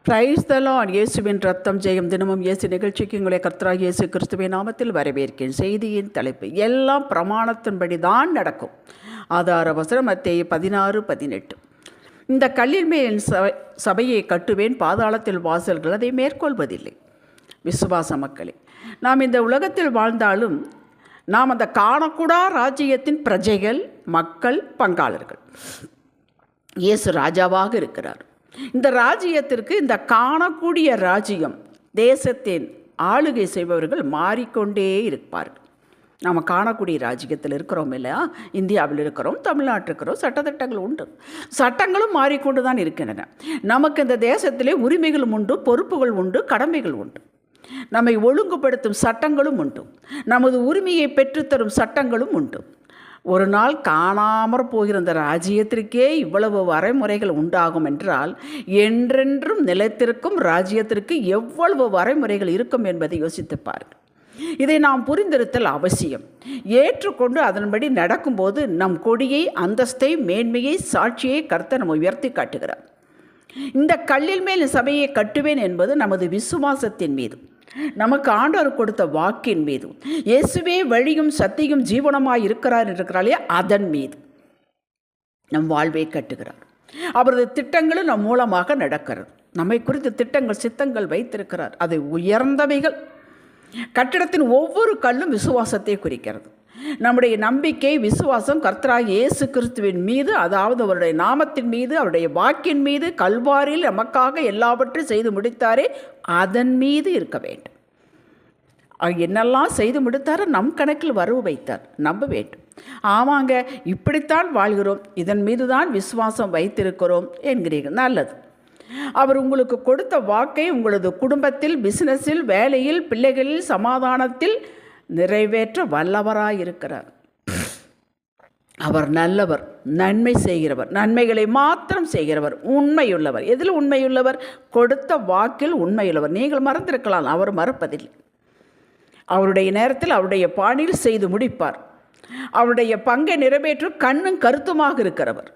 Praise the Lord. இயேசுவின் ரத்தம் ஜெயம். தினமும் இயேசு நிகழ்ச்சிக்கு உங்களை கர்த்தராகிய இயேசு கிறிஸ்துவின் நாமத்தில் வரவேற்கிறேன். செய்தியின் தலைப்பு, எல்லாம் பிரமாணத்தின்படி தான் நடக்கும். ஆதார வசனம் மத்தேயு 16:18. இந்த கல்லின் மேல் சபையை கட்டுவேன், பாதாளத்தில் வாசல்கள் அதை மேற்கொள்வதில்லை. விசுவாச மக்களே, நாம் இந்த உலகத்தில் வாழ்ந்தாலும் நாம் அந்த காணக்கூடா ராஜ்யத்தின் பிரஜைகள், மக்கள், பங்காளர்கள். இயேசு ராஜாவாக இருக்கிறார். இந்த ராஜ்யத்திற்கு, இந்த காணக்கூடிய ராஜ்யம், தேசத்தின் ஆளுகை செய்பவர்கள் மாறிக்கொண்டே இருப்பார்கள். நாம் காணக்கூடிய ராஜ்யத்தில் இருக்கிறோம் இல்லையா? இந்தியாவில் இருக்கிறோம், தமிழ்நாட்டில் இருக்கிறோம். சட்டத்திட்டங்கள் உண்டு, சட்டங்களும் மாறிக்கொண்டு தான் இருக்கின்றன. நமக்கு இந்த தேசத்திலே உரிமைகளும் உண்டு, பொறுப்புகள் உண்டு, கடமைகள் உண்டு. நம்மை ஒழுங்குபடுத்தும் சட்டங்களும் உண்டு, நமது உரிமையை பெற்றுத்தரும் சட்டங்களும் உண்டு. ஒரு நாள் காணாமற் போகிற இந்த ராஜ்யத்திற்கே இவ்வளவு வரைமுறைகள் உண்டாகும் என்றால், என்றென்றும் நிலைத்திருக்கும் ராஜ்யத்திற்கு எவ்வளவு வரைமுறைகள் இருக்கும் என்பதை யோசித்து பாருங்கள். இதை நாம் புரிந்திருத்தல் அவசியம். ஏற்றுக்கொண்டு அதன்படி நடக்கும்போது நம் கொடியை, அந்தஸ்தை, மேன்மையை, சாட்சியை கர்த்தர் நம்ம உயர்த்தி காட்டுகிறார். இந்த கல்லின் மேல் சபையை கட்டுவேன் என்பது நமது விசுவாசத்தின் மீது, நமக்கு ஆண்டவர் கொடுத்த வாக்கின் மீது, இயேசுவே வழியும் சத்தியும் ஜீவனமாய் இருக்கிறாரே அதன் மீது நம் வாழ்வை கட்டுகிறார். அவரது திட்டங்களும் நம் மூலமாக நடக்கிறது. நம்மை குறித்து திட்டங்கள், சித்தங்கள் வைத்திருக்கிறார். அது உயர்ந்தவைகள். கட்டிடத்தின் ஒவ்வொரு கல்லும் விசுவாசத்தை குறிக்கிறது. நம்முடைய நம்பிக்கை, விசுவாசம் கர்த்தராகிய இயேசு கிறிஸ்துவின் மீது, அதாவது அவருடைய நாமத்தின் மீது, அவருடைய வாக்கின் மீது, கல்வாரியில் நமக்காக எல்லாவற்றையும் செய்து முடித்தாரே அதன் மீது இருக்க வேண்டும். என்னெல்லாம் செய்து முடித்தாரோ நம் கணக்கில் வரவு வைத்தார், நம்ப வேண்டும். ஆமாங்க, இப்படித்தான் வாழ்கிறோம், இதன் மீது தான் விசுவாசம் வைத்திருக்கிறோம் என்கிறீர்கள். நல்லது. அவர் உங்களுக்கு கொடுத்த வாக்கை உங்களது குடும்பத்தில், பிசினஸில், வேலையில், பிள்ளைகளில், சமாதானத்தில் நிறைவேற்ற வல்லவராயிருக்கிறார். அவர் நல்லவர், நன்மை செய்கிறவர், நன்மைகளை மாத்திரம் செய்கிறவர், உண்மையுள்ளவர். எதில் உண்மையுள்ளவர்? கொடுத்த வாக்கில் உண்மையுள்ளவர். நீங்கள் மறந்திருக்கலாம், அவர் மறப்பதில்லை. அவருடைய நேரத்தில், அவருடைய பாணியில் செய்து முடிப்பார். அவருடைய பங்கை நிறைவேற்ற கண்ணும் கருத்துமாக இருக்கிறவர்.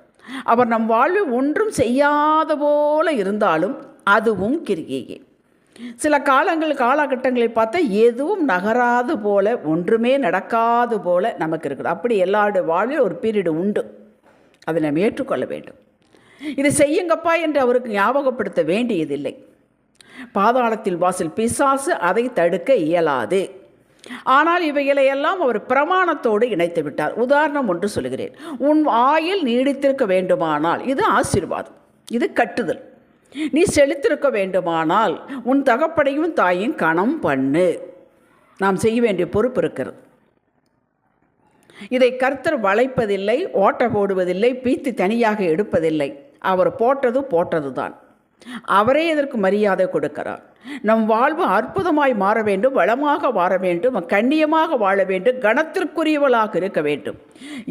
அவர் நம் வாழ்வில் ஒன்றும் செய்யாத போல இருந்தாலும் அதுவும் கிரியையே. சில காலகட்டங்களை பார்த்தா எதுவும் நகராது போல, ஒன்றுமே நடக்காது போல நமக்கு இருக்குது. அப்படி எல்லாருடைய வாழ்வில் ஒரு பீரியடு உண்டு. அதை நாம் ஏற்றுக்கொள்ள வேண்டும். இதை செய்யுங்கப்பா என்று அவருக்கு ஞாபகப்படுத்த வேண்டியதில்லை. பாதாளத்தில் வாசல் பிசாசு அதை தடுக்க இயலாது. ஆனால் இவைகளை எல்லாம் அவர் பிரமாணத்தோடு இணைத்து விட்டார். உதாரணம் ஒன்று சொல்கிறேன். உன் ஆயுள் நீடித்திருக்க வேண்டுமானால், இது ஆசீர்வாதம், இது கட்டுதல். நீ செழித்திருக்க வேண்டுமானால் உன் தகப்பனையும் தாயும் கணம் பண்ணு. நாம் செய்ய வேண்டிய பொறுப்பு இருக்கிறது. இதை கர்த்தர் வளைப்பதில்லை, ஓட்ட போடுவதில்லை, பீத்து தனியாக எடுப்பதில்லை. அவர் போட்டது தான். அவரே இதற்கு மரியாதை கொடுக்கிறார். நம் வாழ்வு அற்புதமாய் மாற வேண்டும், வளமாக வாழ வேண்டும், கண்ணியமாக வாழ வேண்டும், கணத்திற்குரியவர்களாக இருக்க வேண்டும்,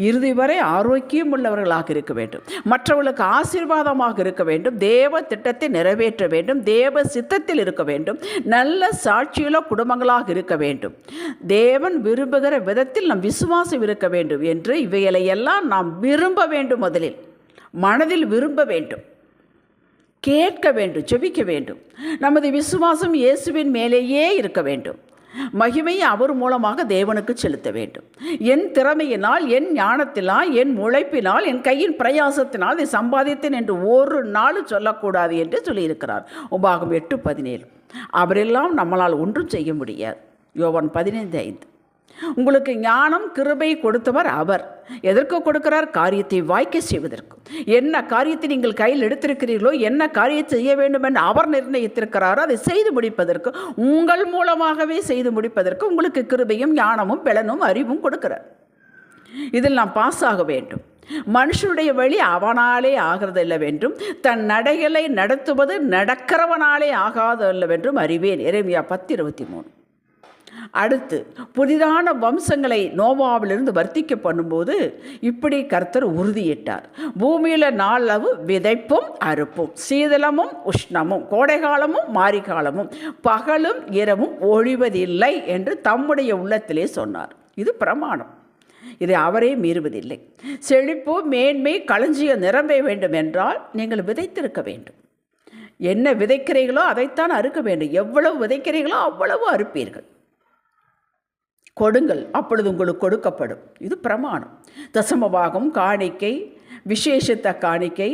இறுதி வரை ஆரோக்கியம் உள்ளவர்களாக இருக்க வேண்டும், மற்றவர்களுக்கு ஆசீர்வாதமாக இருக்க வேண்டும், தேவ திட்டத்தை நிறைவேற்ற வேண்டும், தேவ சித்தத்தில் இருக்க வேண்டும், நல்ல சாட்சியுள்ள குடும்பங்களாக இருக்க வேண்டும், தேவன் விரும்புகிற விதத்தில் நம் விசுவாசம் இருக்க வேண்டும் என்று இவைகளை எல்லாம் நாம் விரும்ப வேண்டும். முதலில் மனதில் விரும்ப வேண்டும், கேட்க வேண்டும், ஜெபிக்க வேண்டும். நமது விசுவாசம் இயேசுவின் மேலேயே இருக்க வேண்டும். மகிமையை அவர் மூலமாக தேவனுக்கு செலுத்த வேண்டும். என் திறமையினால், என் ஞானத்தினால், என் உழைப்பினால், என் கையின் பிரயாசத்தினால் இதை சம்பாதித்தேன் என்று ஒரு நாள் சொல்லக்கூடாது என்று சொல்லியிருக்கிறார். உபாகம் 8:17. அவரெல்லாம் நம்மளால் ஒன்றும் செய்ய முடியாது. யோவான் 15:5. உங்களுக்கு ஞானம், கிருபை கொடுத்தவர் அவர். எதற்கு கொடுக்கிறார்? காரியத்தை வாய்க்க செய்வதற்கு. என்ன காரியத்தை நீங்கள் கையில் எடுத்திருக்கிறீர்களோ, என்ன காரியத்தை செய்ய வேண்டும் என்று அவர் நிர்ணயித்திருக்கிறாரோ அதை செய்து முடிப்பதற்கு, உங்கள் மூலமாகவே செய்து முடிப்பதற்கு உங்களுக்கு கிருபையும், ஞானமும், பலனும், அறிவும் கொடுக்கிறார். இதில் நாம் பாஸ் ஆக வேண்டும். மனுஷனுடைய வழி அவனாலே ஆகிறதில்லவென்றும், தன் நடைகளை நடத்துவது நடக்கிறவனாலே ஆகாதல்லவென்றும் அறிவேன். எரேமியா 10:23. அடுத்து, புதிதான வம்சங்களை நோவாவிலிருந்து வர்த்திக்க பண்ணும்போது இப்படி கர்த்தர் உறுதியிட்டார். பூமியில் நாளவு விதைப்பும் அறுப்பும், சீதளமும் உஷ்ணமும், கோடைகாலமும் மாரிகாலமும், பகலும் இரவும் ஒழிவதில்லை என்று தம்முடைய உள்ளத்திலே சொன்னார். இது பிரமாணம். இதை அவரே மீறுவதில்லை. செழிப்பு, மேன்மை, களஞ்சிய நிரம்ப வேண்டும் என்றால் நீங்கள் விதைத்திருக்க வேண்டும். என்ன விதைக்கிறீர்களோ அதைத்தான் அறுக்க வேண்டும். எவ்வளவு விதைக்கிறீர்களோ அவ்வளவு அறுப்பீர்கள். கொடுங்கள், அப்பொழுது உங்களுக்கு கொடுக்கப்படும். இது பிரமாணம். தசமபாகம், காணிக்கை, விசேஷித்த காணிக்கை,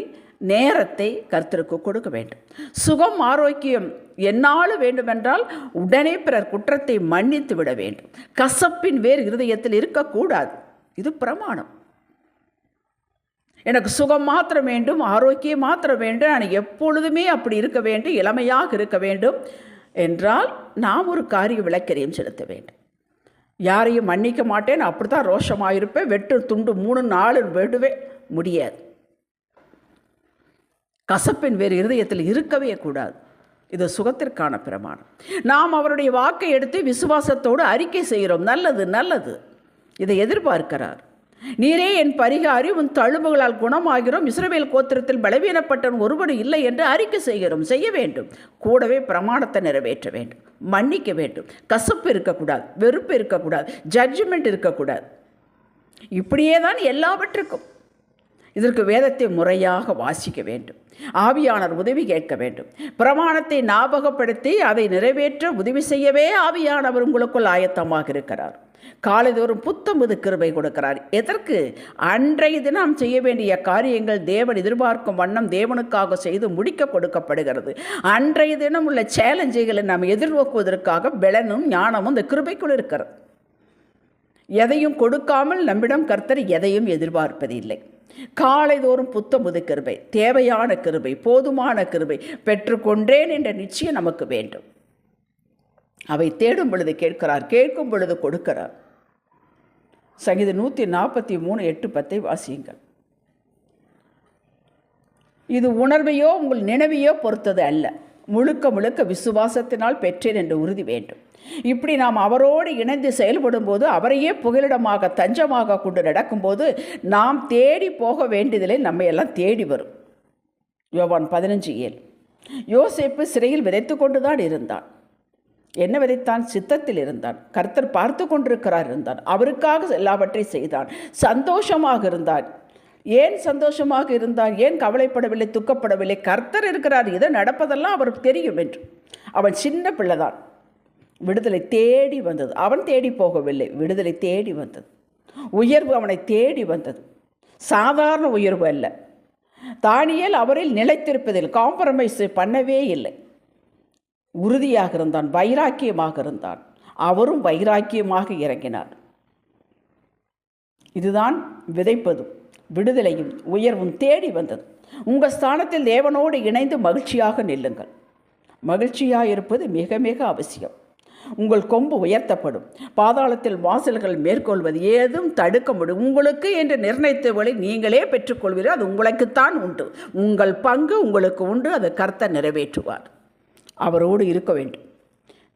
நேரத்தை கர்த்தருக்கு கொடுக்க வேண்டும். சுகம், ஆரோக்கியம் என்னாலும் வேண்டுமென்றால் உடனே பிறர் குற்றத்தை மன்னித்து விட வேண்டும். கசப்பின் வேறு இருதயத்தில் இருக்கக்கூடாது. இது பிரமாணம். எனக்கு சுகம் மாத்திரம் வேண்டும், ஆரோக்கியம் மாத்திரம் வேண்டும், நான் எப்பொழுதுமே அப்படி இருக்க வேண்டும், இளமையாக இருக்க வேண்டும் என்றால் நாம் ஒரு காரிய விளக்கரியம் செலுத்த வேண்டும். யாரையும் மன்னிக்க மாட்டேன், அப்படி தான் ரோஷமாக இருப்பேன், வெட்டு துண்டு 3-4 வெடுவே முடியாது. கசப்பின் வேறு இருதயத்தில் இருக்கவே கூடாது. இது சுகத்திற்கான பிரமாணம். நாம் அவருடைய வாக்கை எடுத்து விசுவாசத்தோடு அறிக்கை செய்கிறோம். நல்லது நல்லது, இதை எதிர்பார்க்கிறார். நீரே என் பரிகாரி, உன் தழும்புகளால் குணமாகிறோம், இஸ்ரவேல் கோத்திரத்தில் பலவீனப்பட்டவன் ஒருவனும் இல்லை என்று அறிக்கை செய்கிறோம். செய்ய வேண்டும். கூடவே பிரமாணத்தை நிறைவேற்ற வேண்டும். மன்னிக்க வேண்டும். கசப்பு இருக்கக்கூடாது, வெறுப்பு இருக்கக்கூடாது, ஜட்ஜ்மெண்ட் இருக்கக்கூடாது. இப்படியே தான் எல்லாவற்றுக்கும். இதற்கு வேதத்தை முறையாக வாசிக்க வேண்டும். ஆவியானவர் உதவி கேட்க வேண்டும். பிரமாணத்தை ஞாபகப்படுத்தி அதை நிறைவேற்ற உதவி செய்யவே ஆவியானவர் உங்களுக்குள் ஆயத்தமாக இருக்கிறார். காலைதோறும் புத்தம்புது கிருபை கொடுக்கிறார். எதற்கு? அன்றைய தினம் செய்ய வேண்டிய காரியங்கள் தேவன் எதிர்பார்க்கும் வண்ணம் தேவனுக்காக செய்து முடிக்க கொடுக்கப்படுகிறது. அன்றைய தினம் உள்ள சேலஞ்சுகளை நாம் எதிர்நோக்குவதற்காக பலனும் ஞானமும் இந்த கிருபைக்குள் இருக்கிறது. எதையும் கொடுக்காமல் நம்மிடம் கர்த்தர் எதையும் எதிர்பார்ப்பதில்லை. காலைதோறும் புத்தம்புது கிருபை, தேவையான கிருபை, போதுமான கிருபை பெற்றுக்கொண்டேன் என்ற நிச்சயம் நமக்கு வேண்டும். அவை தேடும் பொழுது கேட்கிறார், கேட்கும் பொழுது கொடுக்கிறார். சங்கீதம் 143:8-10 வாசியுங்கள். இது உணர்வையோ உங்கள் நினைவையோ பொறுத்தது அல்ல, முழுக்க முழுக்க விசுவாசத்தினால் பெற்றேன் என்று உறுதி வேண்டும். இப்படி நாம் அவரோடு இணைந்து செயல்படும் போது, அவரையே புகலிடமாக தஞ்சமாக கொண்டு நடக்கும்போது நாம் தேடி போக வேண்டியதில்லை, நம்ம எல்லாம் தேடி வரும். யோவான் 15:7. யோசேப்பு சிறையில் விதைத்து கொண்டு தான் இருந்தான். என்ன விதைத்தான்? சித்தத்தில் இருந்தான். கர்த்தர் பார்த்து கொண்டிருக்கிறார் இருந்தான். அவருக்காக எல்லாவற்றையும் செய்தான். சந்தோஷமாக இருந்தான். ஏன் சந்தோஷமாக இருந்தான்? ஏன் கவலைப்படவில்லை, துக்கப்படவில்லை? கர்த்தர் இருக்கிறார், இதை நடப்பதெல்லாம் அவருக்கு தெரியும் என்று. அவன் சின்ன பிள்ளைதான். விடுதலை தேடி வந்தது. அவன் தேடி போகவில்லை, விடுதலை தேடி வந்தது. உயர்வு அவனை தேடி வந்தது. சாதாரண உயர்வு அல்ல. தானியேல் அவரில் நிலைத்திருப்பதில் காம்ப்ரமைஸ் பண்ணவே இல்லை. உறுதியாக இருந்தான், வைராக்கியமாக இருந்தான். அவரும் வைராக்கியமாக இறங்கினார். இதுதான் விதைப்பதும் விடுதலையும் உயர்வும் தேடி வந்தது. உங்கள் ஸ்தானத்தில் தேவனோடு இணைந்து மகிழ்ச்சியாக நில்லுங்கள். மகிழ்ச்சியாக இருப்பது மிக மிக அவசியம். உங்கள் கொம்பு உயர்த்தப்படும். பாதாளத்தில் வாசல்கள் மேற்கொள்வது ஏதும் தடுக்க முடியும். உங்களுக்கு என்று நிர்ணயித்தவர்களை நீங்களே பெற்றுக்கொள்வீர்கள். அது உங்களுக்குத்தான் உண்டு. உங்கள் பங்கு உங்களுக்கு உண்டு. அதை கர்த்தர் நிறைவேற்றுவார். அவரோடு இருக்க வேண்டும்.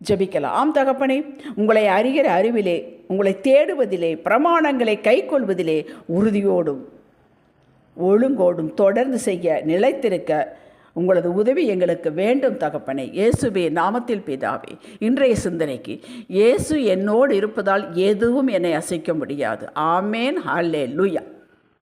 ஜெபிக்கலாம். ஆம் தகப்பனே, உங்களை அறிகிற அறிவிலே, உங்களை தேடுவதிலே, பிரமாணங்களை கைக்கொள்வதிலே உறுதியோடும் ஒழுங்கோடும் தொடர்ந்து செய்ய நிலைத்திருக்க உங்களது உதவி எங்களுக்கு வேண்டும் தகப்பனே. இயேசுவே நாமத்தில் பிதாவே. இன்றைய சிந்தனைக்கு, இயேசு என்னோடு இருப்பதால் எதுவும் என்னை அசைக்க முடியாது. ஆமேன். ஹல்லேலூயா.